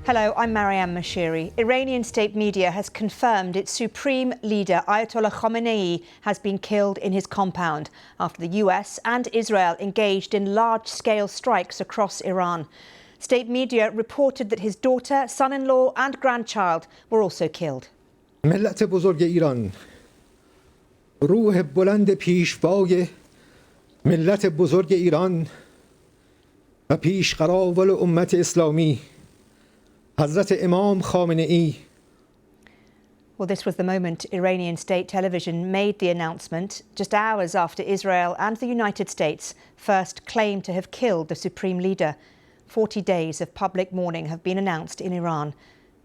Hello, I'm Mariam Mashiri. Iranian state media has confirmed its Supreme Leader Ayatollah Khamenei has been killed in his compound after the US and Israel engaged in large-scale strikes across Iran. State media reported that his daughter, son-in-law and grandchild were also killed. ملت بزرگ ایران روح بلند پیشوای ملت بزرگ ایران و پیشقراول امت اسلامی حضرت امام خامنه‌ای. Well, this was the moment Iranian state television made the announcement just hours after Israel and the United States first claimed to have killed the Supreme Leader. 40 days of public mourning have been announced in Iran.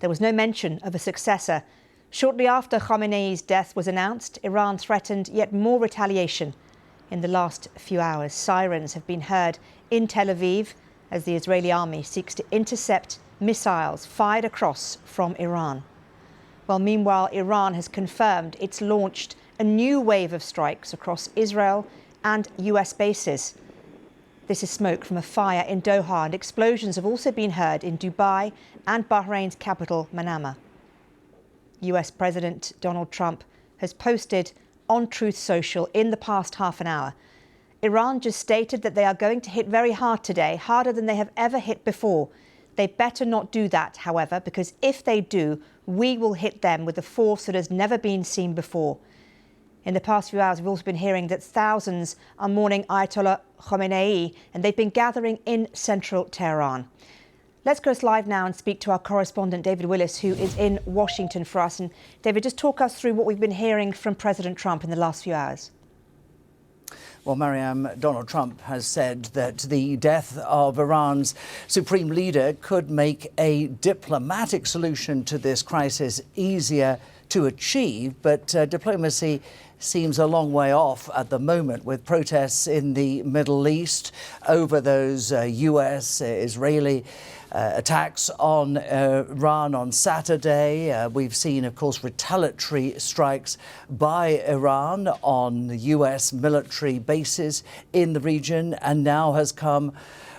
There was no mention of a successor. Shortly after Khamenei's death was announced, Iran threatened yet more retaliation. In the last few hours, sirens have been heard in Tel Aviv as the Israeli army seeks to intercept missiles fired across from Iran. Well, meanwhile, Iran has confirmed it's launched a new wave of strikes across Israel and US bases. This is smoke from a fire in Doha, and explosions have also been heard in Dubai and Bahrain's capital, Manama. US President Donald Trump has posted on Truth Social in the past half an hour. Iran just stated that they are going to hit very hard today, harder than they have ever hit before. They better not do that, however, because if they do, we will hit them with a force that has never been seen before. In the past few hours, we've also been hearing that thousands are mourning Ayatollah Khamenei, and they've been gathering in central Tehran. Let's go live now and speak to our correspondent, David Willis, who is in Washington for us. And David, just talk us through what we've been hearing from President Trump in the last few hours. Well, Mariam, Donald Trump has said that the death of Iran's supreme leader could make a diplomatic solution to this crisis easier to achieve, but diplomacy seems a long way off at the moment, with protests in the Middle East over those US-Israeli attacks on Iran on Saturday. We've seen, of course, retaliatory strikes by Iran on the US military bases in the region, and now has come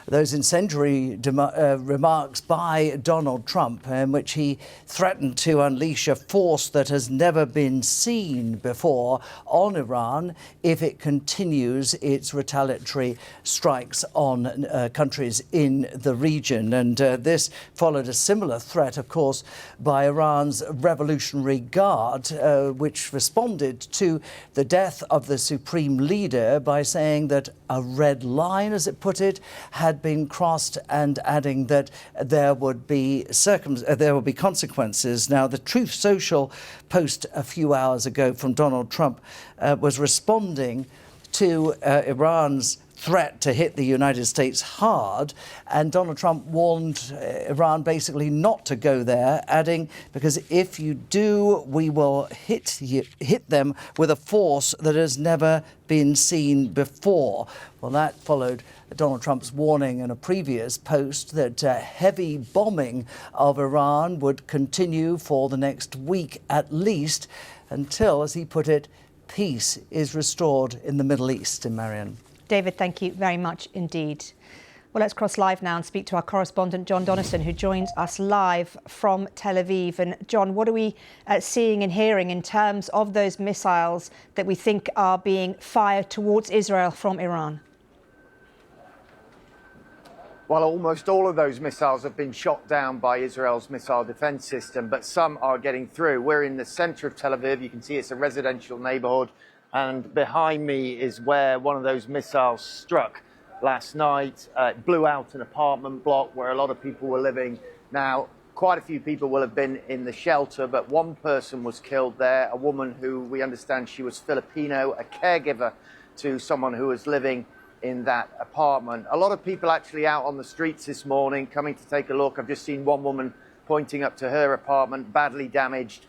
those incendiary remarks by Donald Trump, in which he threatened to unleash a force that has never been seen before on Iran if it continues its retaliatory strikes on countries in the region. And this followed a similar threat, of course, by Iran's Revolutionary Guard, which responded to the death of the Supreme Leader by saying that a red line, as it put it, had been crossed, and adding that there would be consequences. Now, the Truth Social post a few hours ago from Donald Trump was responding to Iran's threat to hit the United States hard, and Donald Trump warned Iran basically not to go there, adding, because if you do, we will hit them with a force that has never been seen before. Well, that followed Donald Trump's warning in a previous post that heavy bombing of Iran would continue for the next week at least, until, as he put it, peace is restored in the Middle East. In Marion. David, thank you very much indeed. Well, let's cross live now and speak to our correspondent, John Donnison, who joins us live from Tel Aviv. And John, what are we seeing and hearing in terms of those missiles that we think are being fired towards Israel from Iran? Well, almost all of those missiles have been shot down by Israel's missile defense system, but some are getting through. We're in the center of Tel Aviv. You can see it's a residential neighborhood. And behind me is where one of those missiles struck last night. It blew out an apartment block where a lot of people were living. Now, quite a few people will have been in the shelter, but one person was killed there, a woman who we understand she was Filipino, a caregiver to someone who was living in that apartment. A lot of people actually out on the streets this morning coming to take a look. I've just seen one woman pointing up to her apartment, badly damaged,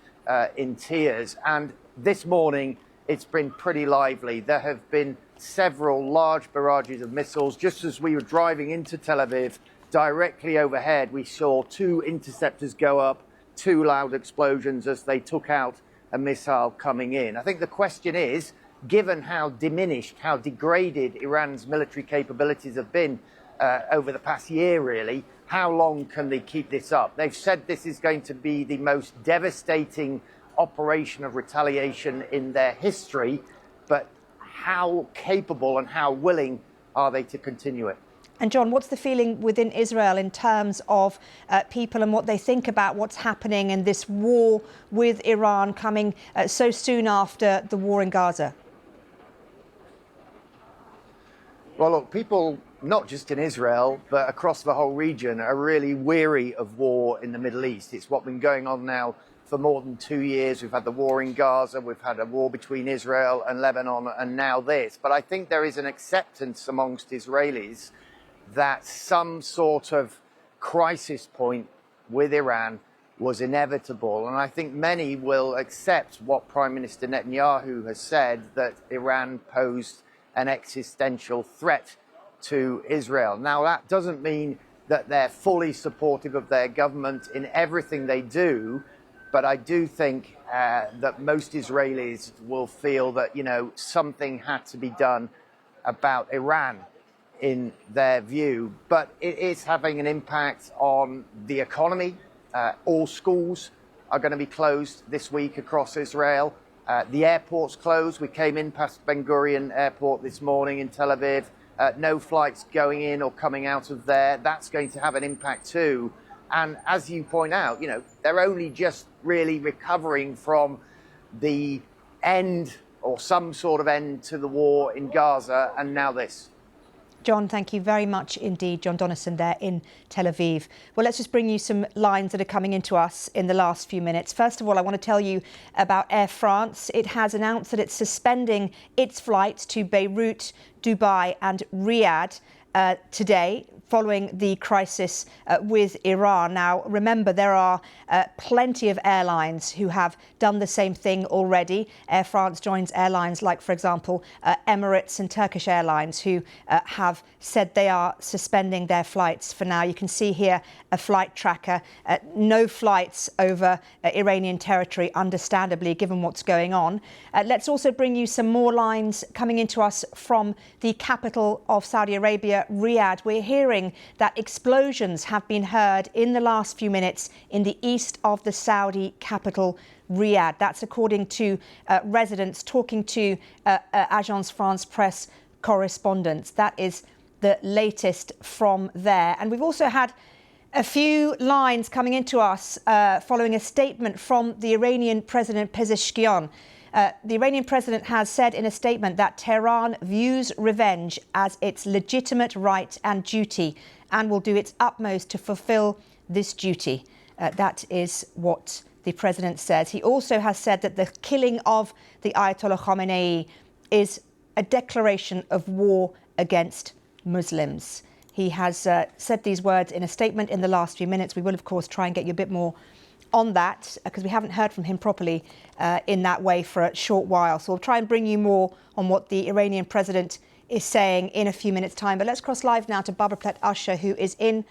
in tears. And this morning, it's been pretty lively. There have been several large barrages of missiles. Just as we were driving into Tel Aviv, directly overhead, we saw two interceptors go up, two loud explosions as they took out a missile coming in. I think the question is, given how diminished, how degraded Iran's military capabilities have been over the past year, really, how long can they keep this up? They've said this is going to be the most devastating operation of retaliation in their history, but how capable and how willing are they to continue it? And John, what's the feeling within Israel in terms of people and what they think about what's happening in this war with Iran coming so soon after the war in Gaza? Well, look, people, not just in Israel, but across the whole region, are really weary of war in the Middle East. It's what's been going on now for more than 2 years. We've had the war in Gaza, we've had a war between Israel and Lebanon, and now this. But I think there is an acceptance amongst Israelis that some sort of crisis point with Iran was inevitable. And I think many will accept what Prime Minister Netanyahu has said, that Iran posed an existential threat to Israel. Now, that doesn't mean that they're fully supportive of their government in everything they do, but I do think that most Israelis will feel that, you know, something had to be done about Iran in their view. But it is having an impact on the economy. All schools are going to be closed this week across Israel. The airport's closed. We came in past Ben Gurion Airport this morning in Tel Aviv. No flights going in or coming out of there. That's going to have an impact too. And as you point out, you know, they're only just really recovering from the end or some sort of end to the war in Gaza, and now this. John, thank you very much indeed. John Donnison there in Tel Aviv. Well, let's just bring you some lines that are coming into us in the last few minutes. First of all, I want to tell you about Air France. It has announced that it's suspending its flights to Beirut, Dubai and Riyadh today, following the crisis with Iran. Now, remember, there are plenty of airlines who have done the same thing already. Air France joins airlines like, for example, Emirates and Turkish Airlines, who have said they are suspending their flights for now. You can see here a flight tracker. No flights over Iranian territory, understandably, given what's going on. Let's also bring you some more lines coming into us from the capital of Saudi Arabia, Riyadh. We're hearing that explosions have been heard in the last few minutes in the east of the Saudi capital, Riyadh. That's according to residents talking to Agence France Presse correspondents. That is the latest from there. And we've also had a few lines coming into us following a statement from the Iranian President Pezeshkian. The Iranian president has said in a statement that Tehran views revenge as its legitimate right and duty and will do its utmost to fulfill this duty. That is what the president says. He also has said that the killing of the Ayatollah Khamenei is a declaration of war against Muslims. He has said these words in a statement in the last few minutes. We will, of course, try and get you a bit more on that, because we haven't heard from him properly in that way for a short while. So we'll try and bring you more on what the Iranian president is saying in a few minutes' time. But let's cross live now to Barbara Plett-Usher, who is in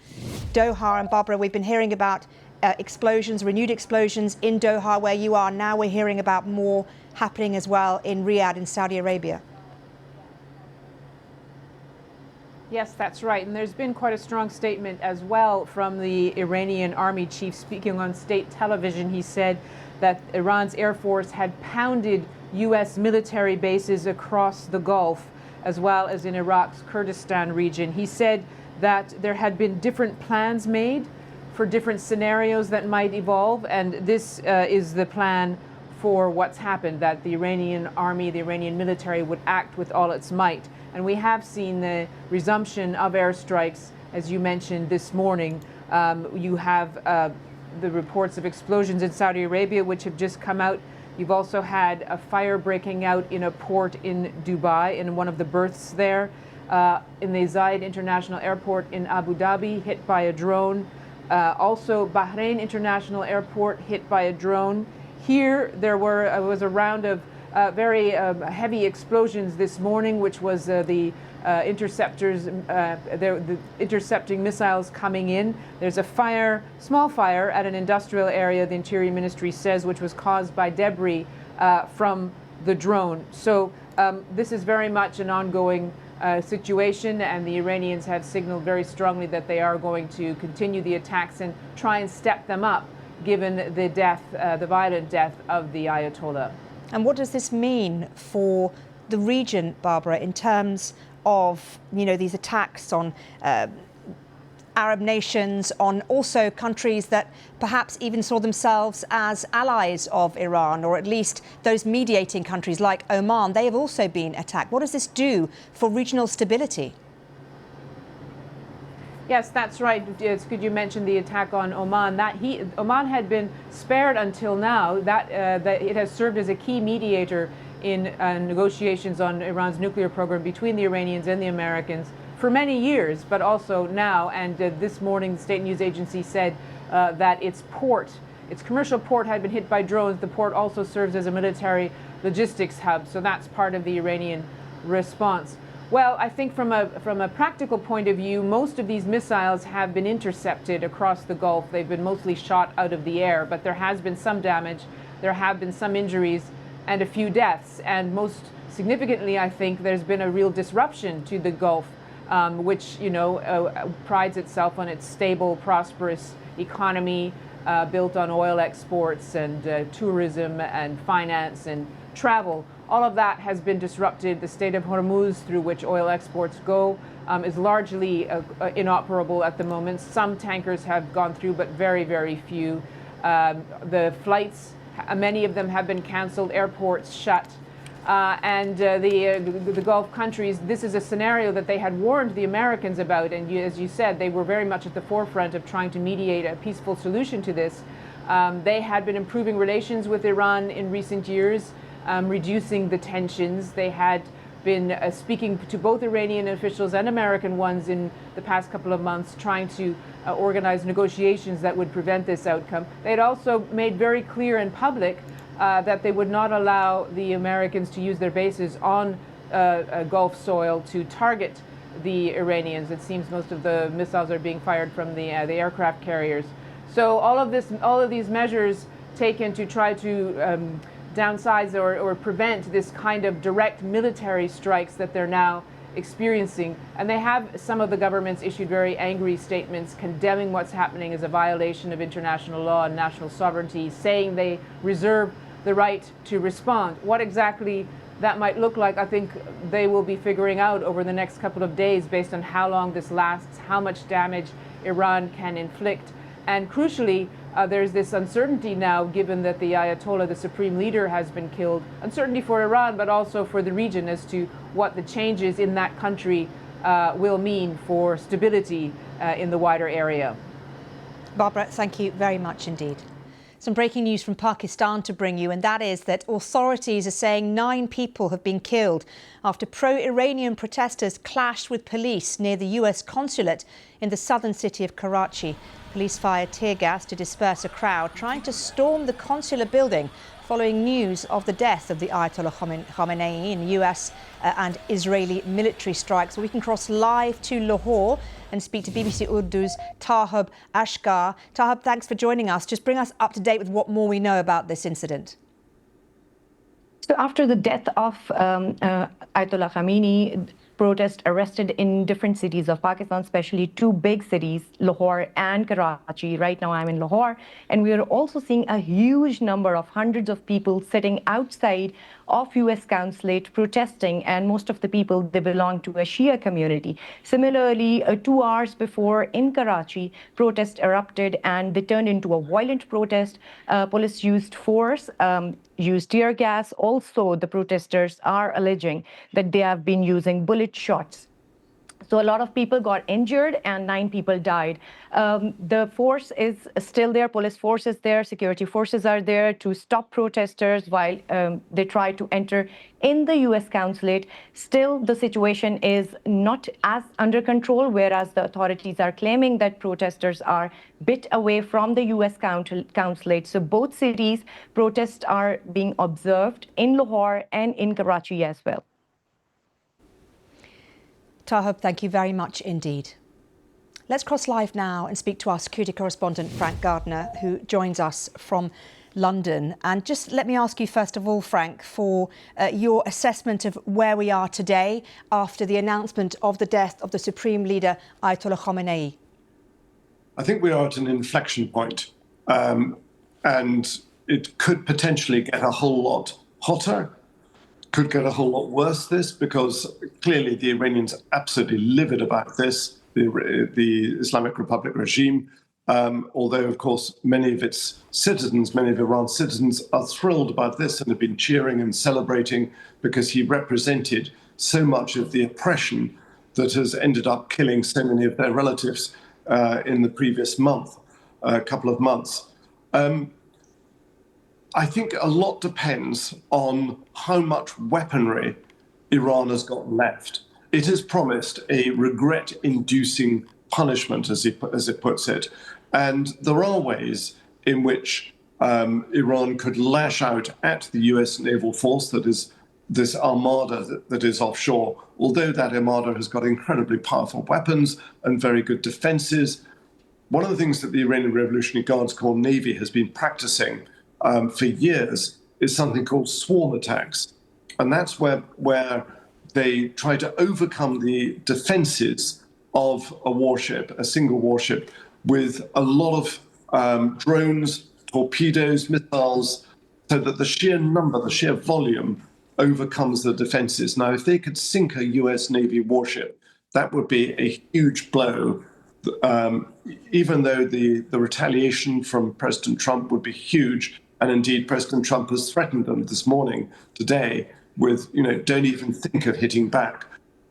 Doha. And Barbara, we've been hearing about explosions, renewed explosions in Doha, where you are. Now we're hearing about more happening as well in Riyadh in Saudi Arabia. Yes, that's right. And there's been quite a strong statement as well from the Iranian army chief speaking on state television. He said that Iran's Air Force had pounded U.S. military bases across the Gulf, as well as in Iraq's Kurdistan region. He said that there had been different plans made for different scenarios that might evolve. And this is the plan for what's happened, that the Iranian army, the Iranian military would act with all its might. And we have seen the resumption of airstrikes, as you mentioned this morning. You have the reports of explosions in Saudi Arabia, which have just come out. You've also had a fire breaking out in a port in Dubai, in one of the berths there. In the Zayed International Airport in Abu Dhabi, hit by a drone. Also, Bahrain International Airport hit by a drone. Here, there was a round of very heavy explosions this morning, which was the interceptors, the intercepting missiles coming in. There's a fire, small fire at an industrial area, the Interior Ministry says, which was caused by debris from the drone. So this is very much an ongoing situation, and the Iranians have signaled very strongly that they are going to continue the attacks and try and step them up, given the violent death of the Ayatollah. And what does this mean for the region, Barbara, in terms of, these attacks on Arab nations, on also countries that perhaps even saw themselves as allies of Iran, or at least those mediating countries like Oman? They have also been attacked. What does this do for regional stability? Yes, that's right. It's good you mentioned the attack on Oman. Oman had been spared until now. That it has served as a key mediator in negotiations on Iran's nuclear program between the Iranians and the Americans for many years, but also now. And this morning, the state news agency said that its commercial port, had been hit by drones. The port also serves as a military logistics hub, so that's part of the Iranian response. Well, I think from a practical point of view, most of these missiles have been intercepted across the Gulf. They've been mostly shot out of the air, but there has been some damage, there have been some injuries, and a few deaths. And most significantly, I think there's been a real disruption to the Gulf, which prides itself on its stable, prosperous economy built on oil exports and tourism and finance and travel. All of that has been disrupted. The Strait of Hormuz, through which oil exports go, is largely inoperable at the moment. Some tankers have gone through, but very, very few. The flights, many of them have been canceled, airports shut. And the Gulf countries, this is a scenario that they had warned the Americans about. And as you said, they were very much at the forefront of trying to mediate a peaceful solution to this. They had been improving relations with Iran in recent years, reducing the tensions. They had been speaking to both Iranian officials and American ones in the past couple of months, trying to organize negotiations that would prevent this outcome. They had also made very clear in public that they would not allow the Americans to use their bases on Gulf soil to target the Iranians. It seems most of the missiles are being fired from the aircraft carriers. So all of these measures taken to try to downsize or prevent this kind of direct military strikes that they're now experiencing. And some of the governments issued very angry statements condemning what's happening as a violation of international law and national sovereignty, saying they reserve the right to respond. What exactly that might look like, I think they will be figuring out over the next couple of days based on how long this lasts, how much damage Iran can inflict. And crucially, there's this uncertainty now, given that the Ayatollah, the Supreme Leader, has been killed. Uncertainty for Iran, but also for the region as to what the changes in that country will mean for stability in the wider area. Barbara, thank you very much indeed. Some breaking news from Pakistan to bring you, and that is that authorities are saying 9 people have been killed after pro-Iranian protesters clashed with police near the US consulate in the southern city of Karachi. Police fired tear gas to disperse a crowd trying to storm the consular building following news of the death of the Ayatollah Khamenei in US and Israeli military strikes. We can cross live to Lahore and speak to BBC Urdu's Tahab Ashkar. Tahab, thanks for joining us. Just bring us up to date with what more we know about this incident. So after the death of Ayatollah Khamenei, protests arrested in different cities of Pakistan, especially 2 big cities, Lahore and Karachi. Right now I'm in Lahore, and we are also seeing a huge number of hundreds of people sitting outside of US consulate protesting, and most of the people, they belong to a Shia community. Similarly, 2 hours before in Karachi, protests erupted and they turned into a violent protest. Police used force, used tear gas. Also, the protesters are alleging that they have been using bullet shots. So a lot of people got injured and 9 people died. The force is still there. Police force is there. Security forces are there to stop protesters while they try to enter in the US consulate. Still, the situation is not as under control, whereas the authorities are claiming that protesters are a bit away from the US consulate. So both cities, protests are being observed in Lahore and in Karachi as well. Tahab, thank you very much indeed. Let's cross live now and speak to our security correspondent, Frank Gardner, who joins us from London. And just let me ask you, first of all, Frank, for your assessment of where we are today after the announcement of the death of the Supreme Leader Ayatollah Khamenei. I think we are at an inflection point, and it could potentially get a whole lot hotter, could get a whole lot worse, this, because clearly the Iranians are absolutely livid about this, the Islamic Republic regime, although, of course, many of its citizens, many of Iran's citizens are thrilled about this and have been cheering and celebrating because he represented so much of the oppression that has ended up killing so many of their relatives in the previous couple of months. I think a lot depends on how much weaponry Iran has got left. It has promised a regret-inducing punishment, as it puts it. And there are ways in which Iran could lash out at the US naval force, that is this armada that is offshore, although that armada has got incredibly powerful weapons and very good defenses. One of the things that the Iranian Revolutionary Guards Corps Navy has been practicing for years is something called swarm attacks. And that's where they try to overcome the defenses of a warship, a single warship, with a lot of drones, torpedoes, missiles, so that the sheer number, the sheer volume overcomes the defenses. Now, if they could sink a US Navy warship, that would be a huge blow, even though the retaliation from President Trump would be huge. And indeed, President Trump has threatened them this morning, today, with, don't even think of hitting back.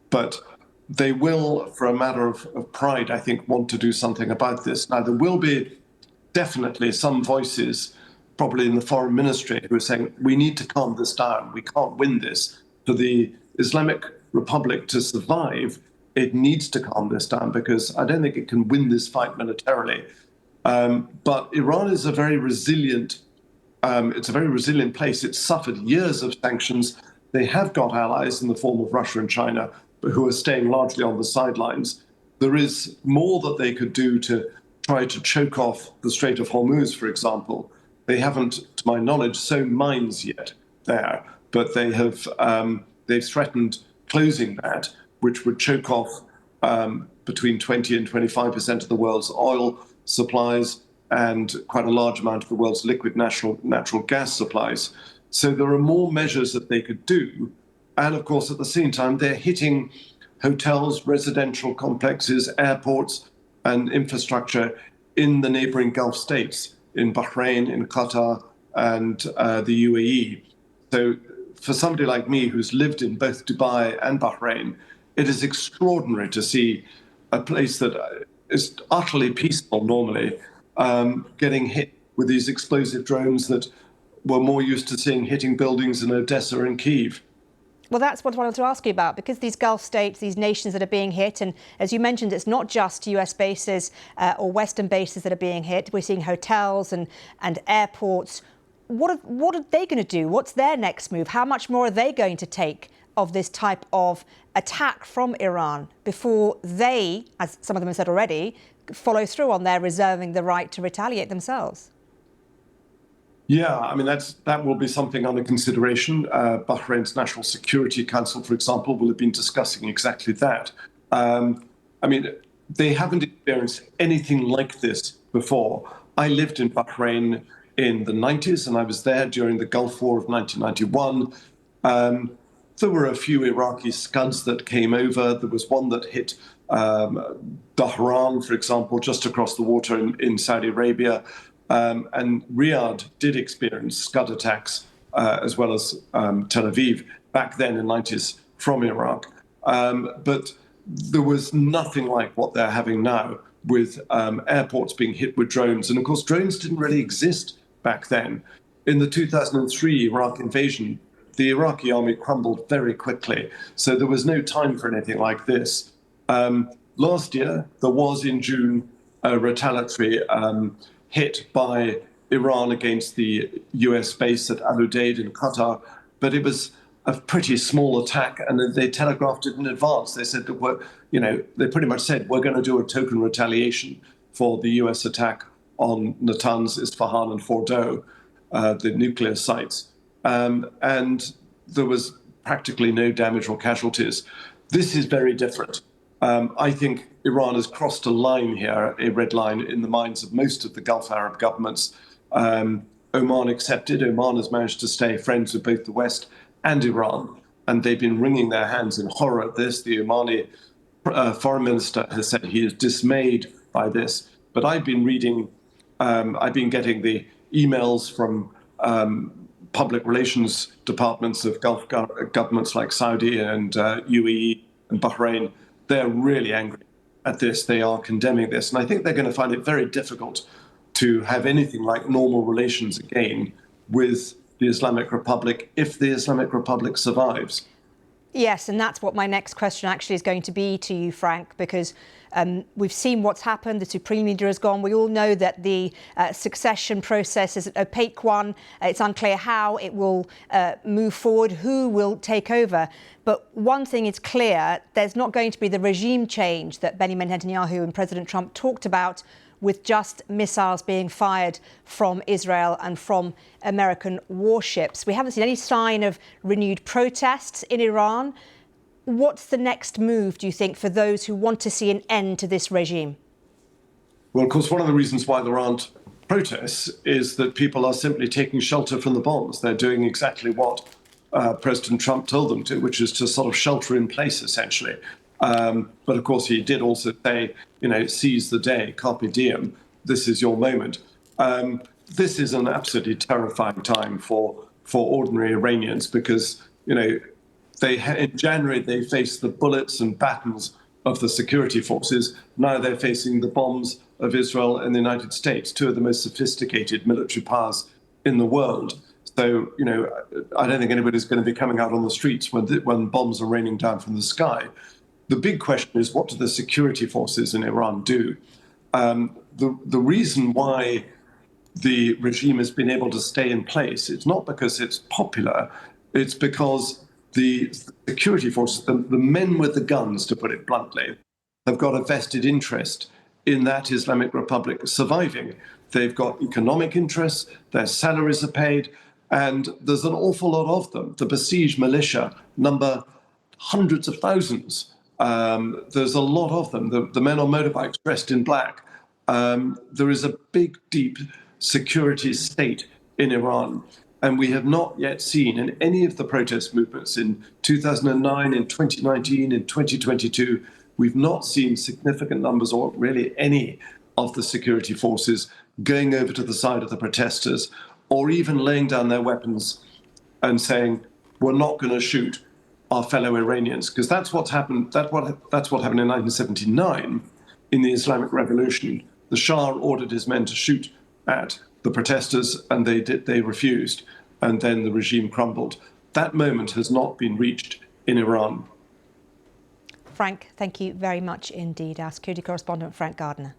But they will, for a matter of pride, I think, want to do something about this. Now, there will be definitely some voices, probably in the foreign ministry, who are saying, we need to calm this down. We can't win this. For the Islamic Republic to survive, it needs to calm this down, because I don't think it can win this fight militarily. But Iran is a very resilient place. It's suffered years of sanctions. They have got allies in the form of Russia and China, but who are staying largely on the sidelines. There is more that they could do to try to choke off the Strait of Hormuz, for example. They haven't, to my knowledge, sown mines yet there, but they've threatened closing that, which would choke off between 20 and 25% of the world's oil supplies and quite a large amount of the world's liquid natural gas supplies. So there are more measures that they could do. And of course, at the same time, they're hitting hotels, residential complexes, airports, and infrastructure in the neighboring Gulf states, in Bahrain, in Qatar, and the UAE. So for somebody like me who's lived in both Dubai and Bahrain, it is extraordinary to see a place that is utterly peaceful normally, getting hit with these explosive drones that we're more used to seeing hitting buildings in Odessa and Kyiv. Well, that's what I wanted to ask you about, because these Gulf states, these nations that are being hit, and as you mentioned, it's not just US bases or Western bases that are being hit. We're seeing hotels and airports. What are they going to do? What's their next move? How much more are they going to take of this type of attack from Iran before they, as some of them have said already, follow through on their reserving the right to retaliate themselves? Yeah, I mean, that will be something under consideration. Bahrain's National Security Council, for example, will have been discussing exactly that. I mean, they haven't experienced anything like this before. I lived in Bahrain in the 90s, and I was there during the Gulf War of 1991. There were a few Iraqi Scuds that came over. There was one that hit Bahrain, for example, just across the water in Saudi Arabia. And Riyadh did experience Scud attacks, as well as Tel Aviv, back then in the 90s from Iraq. But there was nothing like what they're having now, with airports being hit with drones. And of course, drones didn't really exist back then. In the 2003 Iraq invasion, the Iraqi army crumbled very quickly. So there was no time for anything like this. Last year, there was in June a retaliatory hit by Iran against the US base at Al Udeid in Qatar, but it was a pretty small attack, and they telegraphed it in advance. They said that they pretty much said, we're going to do a token retaliation for the US attack on Natanz, Isfahan, and Fordow. the nuclear sites, and there was practically no damage or casualties. This is very different. I think Iran has crossed a line here, a red line in the minds of most of the Gulf Arab governments. Oman accepted. Oman has managed to stay friends with both the West and Iran, and they've been wringing their hands in horror at this. The Omani foreign minister has said he is dismayed by this. But I've been getting the emails from public relations departments of Gulf governments like Saudi and UAE and Bahrain. They're really angry at this. They are condemning this. And I think they're going to find it very difficult to have anything like normal relations again with the Islamic Republic if the Islamic Republic survives. Yes, and that's what my next question actually is going to be to you, Frank, because we've seen what's happened. The Supreme Leader has gone. We all know that the succession process is an opaque one. It's unclear how it will move forward, who will take over. But one thing is clear, there's not going to be the regime change that Benjamin Netanyahu and President Trump talked about, with just missiles being fired from Israel and from American warships. We haven't seen any sign of renewed protests in Iran. What's the next move, do you think, for those who want to see an end to this regime? Well, of course, one of the reasons why there aren't protests is that people are simply taking shelter from the bombs. They're doing exactly what President Trump told them to, which is to sort of shelter in place, essentially. But of course, he did also say, seize the day, carpe diem. This is your moment. This is an absolutely terrifying time for ordinary Iranians because, in January, they faced the bullets and batons of the security forces. Now they're facing the bombs of Israel and the United States, two of the most sophisticated military powers in the world. So, I don't think anybody's going to be coming out on the streets when bombs are raining down from the sky. The big question is, what do the security forces in Iran do? The reason why the regime has been able to stay in place, it's not because it's popular, it's because the security forces, the men with the guns, to put it bluntly, have got a vested interest in that Islamic Republic surviving. They've got economic interests, their salaries are paid, and there's an awful lot of them. The besieged militia number hundreds of thousands. There's a lot of them. The men on motorbikes dressed in black. There is a big, deep security state in Iran. And we have not yet seen in any of the protest movements in 2009, in 2019, in 2022, we've not seen significant numbers or really any of the security forces going over to the side of the protesters or even laying down their weapons and saying, we're not going to shoot our fellow Iranians, because that's what happened. That's what happened in 1979 in the Islamic Revolution. The Shah ordered his men to shoot at the protesters, and they refused, and then the regime crumbled. That moment has not been reached in Iran. Frank, thank you very much indeed. Our security correspondent, Frank Gardner.